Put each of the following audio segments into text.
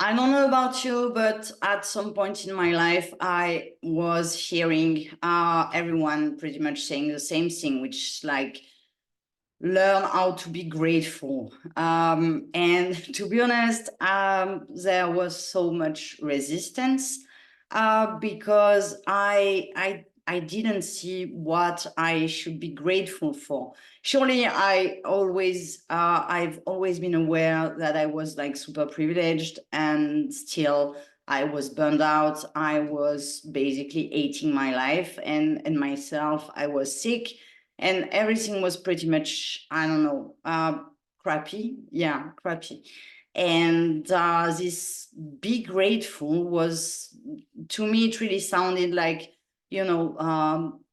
I don't know about you, but at some point in my life, I was hearing everyone pretty much saying the same thing, which is like learn how to be grateful. And to be honest, there was so much resistance because I didn't see what I should be grateful for. Surely I've always been aware that I was like super privileged, and still I was burned out. I was basically hating my life and myself. I was sick, and everything was pretty much, I don't know, crappy. Yeah, crappy. And this be grateful was, to me, it really sounded like,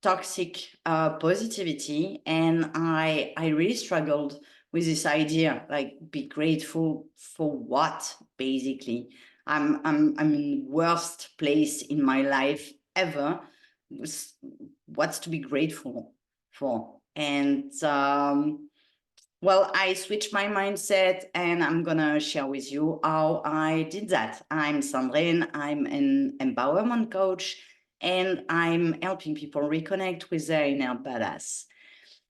toxic positivity. And I really struggled with this idea, like, be grateful for what, basically. I'm in the worst place in my life ever. What's to be grateful for? And well, I switched my mindset, and I'm gonna share with you how I did that. I'm Sandrine, I'm an empowerment coach, and I'm helping people reconnect with their inner badass.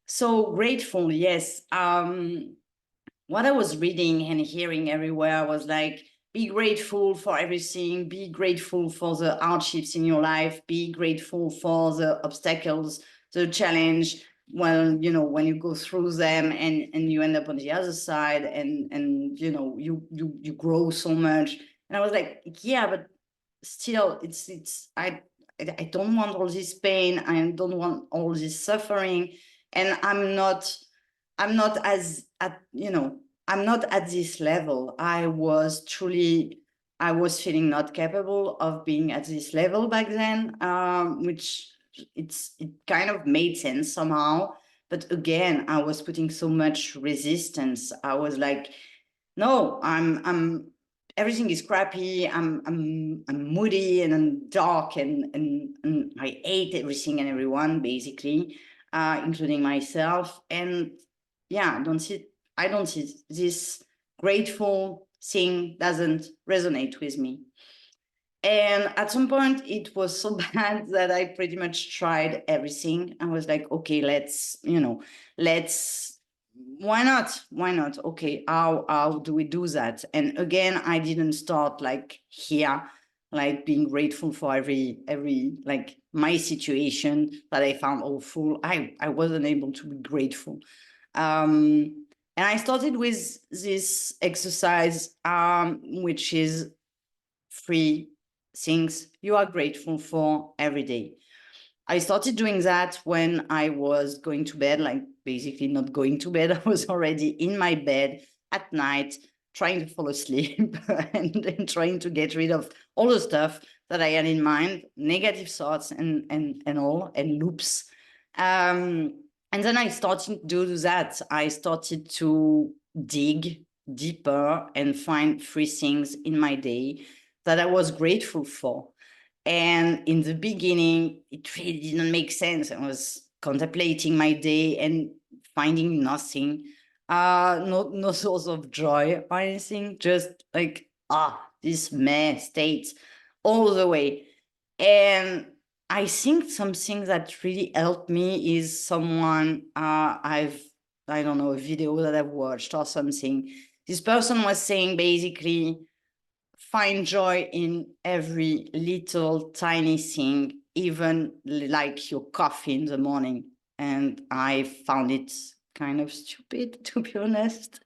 So grateful, yes. What I was reading and hearing everywhere was like, be grateful for everything, be grateful for the hardships in your life, be grateful for the obstacles, the challenge. Well, when you go through them, and you end up on the other side, and you grow so much. And I was like, yeah, but still, it's I don't want all this pain, I don't want all this suffering, and I'm not as at I'm not at this level. I was feeling not capable of being at this level back then, which it kind of made sense somehow. But again, I was putting so much resistance. I was like, no, I'm everything is crappy. I'm moody, and I'm dark, and I hate everything and everyone, basically, including myself. And yeah, I don't see this grateful thing doesn't resonate with me. And at some point, it was so bad that I pretty much tried everything. I was like, okay, let's, why not? Why not? Okay, how do we do that? And again, I didn't start like here, like being grateful for every like my situation that I found awful. I wasn't able to be grateful. And I started with this exercise, which is three things you are grateful for every day. I started doing that when I was going to bed, like basically not going to bed. I was already in my bed at night, trying to fall asleep and trying to get rid of all the stuff that I had in mind, negative thoughts and all, and loops. And then I started to do that. I started to dig deeper and find three things in my day that I was grateful for. And in the beginning, it really didn't make sense. I was contemplating my day and finding nothing, no source of joy or anything, just like, this meh state all the way. And I think something that really helped me is someone I don't know, a video that I've watched or something. This person was saying basically, find joy in every little tiny thing, even like your coffee in the morning. And I found it kind of stupid, to be honest.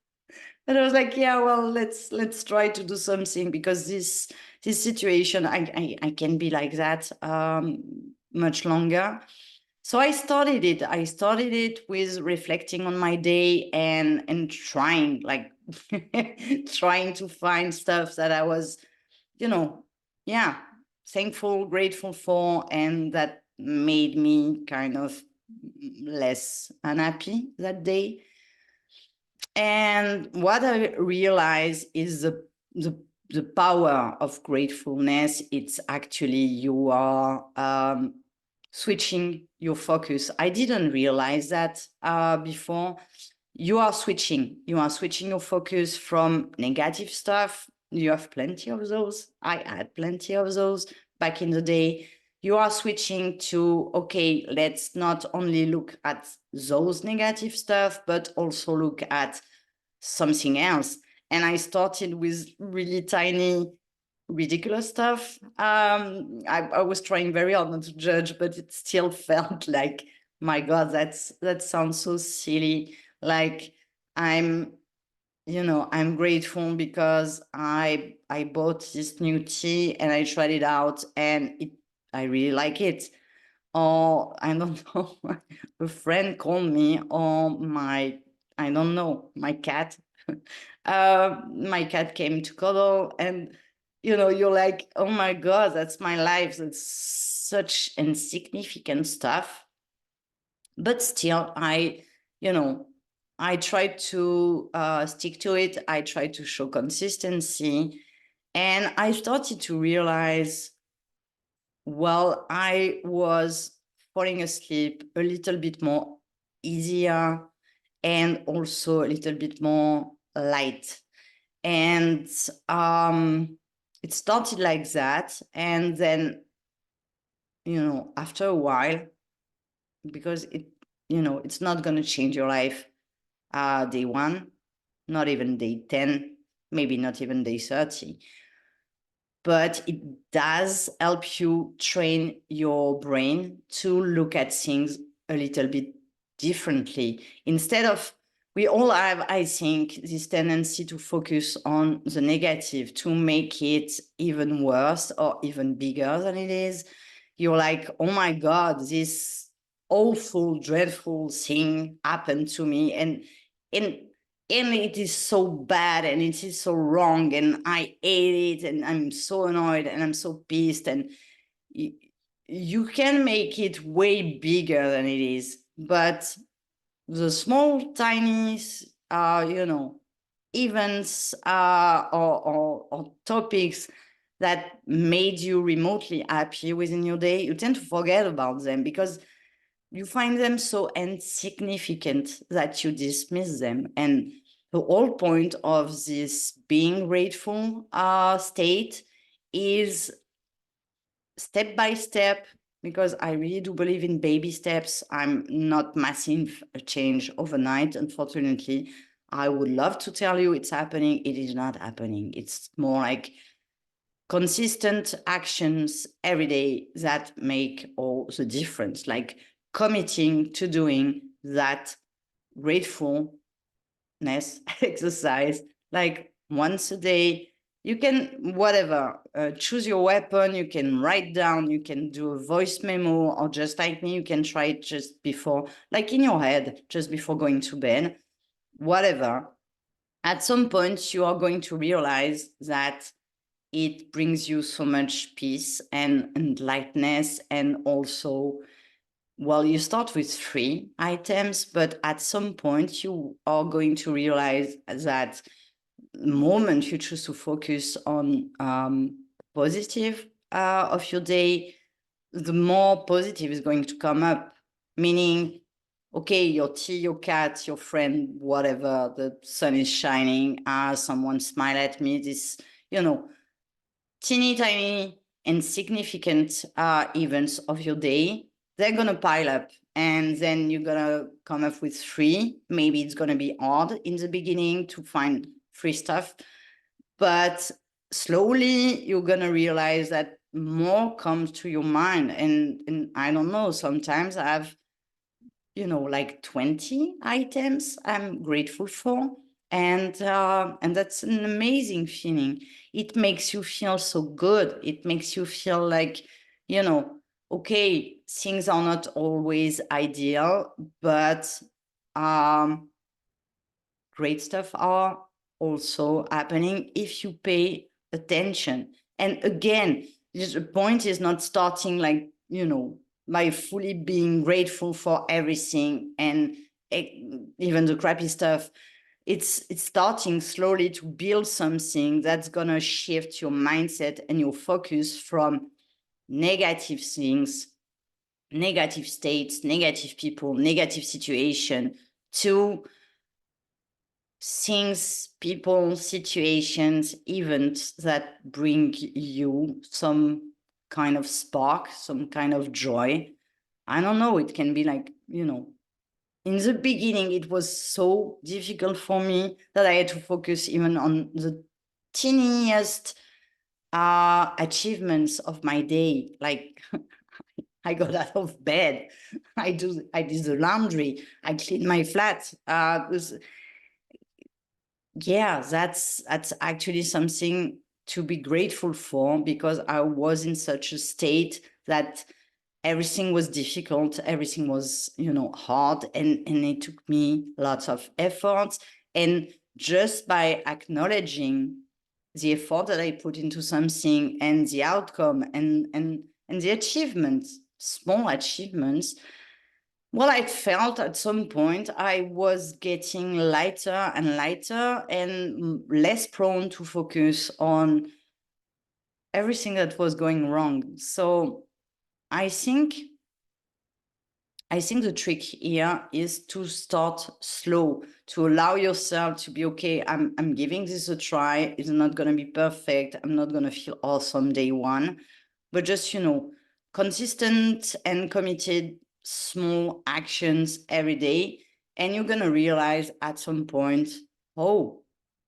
But I was like, yeah, well, let's try to do something, because this situation, I can be like that much longer. So I started it. I started it with reflecting on my day and trying, like, trying to find stuff that I was, you know, yeah, thankful, grateful for, and that made me kind of less unhappy that day. And what I realized is the power of gratefulness. It's actually you are switching your focus. I didn't realize that before. You are switching your focus from negative stuff You have plenty of those. I had plenty of those back in the day. You are switching to, okay, let's not only look at those negative stuff, but also look at something else. And I started with really tiny, ridiculous stuff. I was trying very hard not to judge, but it still felt like, my God, that sounds so silly. Like I'm, I'm grateful because I bought this new tea and I tried it out and I really like it. Or I don't know, a friend called me, or I don't know, my cat. My cat came to cuddle, and you're like, oh my God, that's my life. That's such insignificant stuff. But still, you know, I try to stick to it. I try to show consistency. And I started to realize, well, I was falling asleep a little bit more easier and also a little bit more light. And it started like that. And then, after a while, because it's not going to change your life day one, not even day 10, maybe not even day 30. But it does help you train your brain to look at things a little bit differently. Instead of, we all have, I think, this tendency to focus on the negative, to make it even worse or even bigger than it is. You're like, oh my God, this awful, dreadful thing happened to me. And and it is so bad and it is so wrong and I hate it and I'm so annoyed and I'm so pissed, and you can make it way bigger than it is. But the small tiny events or topics that made you remotely happy within your day, you tend to forget about them because you find them so insignificant that you dismiss them. And the whole point of this being grateful state is step by step, because I really do believe in baby steps. I'm not massive change overnight, unfortunately. I would love to tell you it's happening. It is not happening. It's more like consistent actions every day that make all the difference, like committing to doing that gratefulness exercise like once a day. You can, whatever, choose your weapon. You can write down, you can do a voice memo, or just like me, you can try it just before, like in your head, just before going to bed, whatever. At some point, you are going to realize that it brings you so much peace and lightness. And also, well, you start with 3 items, but at some point you are going to realize that the moment you choose to focus on positive of your day, the more positive is going to come up. Meaning, okay, your tea, your cat, your friend, whatever, the sun is shining, someone smile at me, this, teeny tiny insignificant events of your day, they're gonna pile up, and then you're gonna come up with 3. Maybe it's gonna be hard in the beginning to find 3 stuff, but slowly you're gonna realize that more comes to your mind. And I don't know, sometimes I have like 20 items I'm grateful for. And that's an amazing feeling. It makes you feel so good. It makes you feel like, okay, things are not always ideal, but great stuff are also happening if you pay attention. And again, the point is not starting like, by fully being grateful for everything and even the crappy stuff. It's starting slowly to build something that's gonna shift your mindset and your focus from negative things, negative states, negative people, negative situation, to things, people, situations, events that bring you some kind of spark, some kind of joy. I don't know, it can be like, in the beginning, it was so difficult for me that I had to focus even on the teeniest achievements of my day. Like I got out of bed, I did the laundry, I cleaned my flat. Yeah, that's actually something to be grateful for, because I was in such a state that everything was difficult, everything was, hard, and it took me lots of effort. And just by acknowledging the effort that I put into something and the outcome and the achievements, small achievements, well, I felt at some point I was getting lighter and lighter and less prone to focus on everything that was going wrong. So I think the trick here is to start slow, to allow yourself to be okay. I'm giving this a try. It's not going to be perfect. I'm not going to feel awesome day one, but just, consistent and committed small actions every day. And you're going to realize at some point, oh,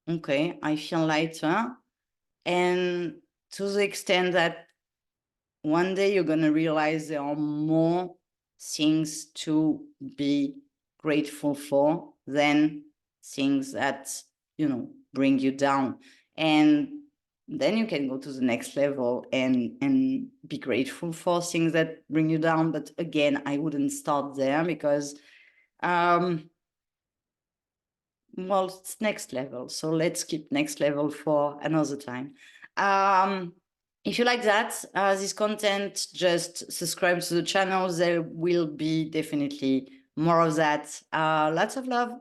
okay, I feel lighter. And to the extent that one day you're going to realize there are more things to be grateful for than things that, bring you down. And then you can go to the next level and be grateful for things that bring you down. But again, I wouldn't start there, because well, it's next level, so let's keep next level for another time. If you like that, this content, just subscribe to the channel. There will be definitely more of that. Lots of love.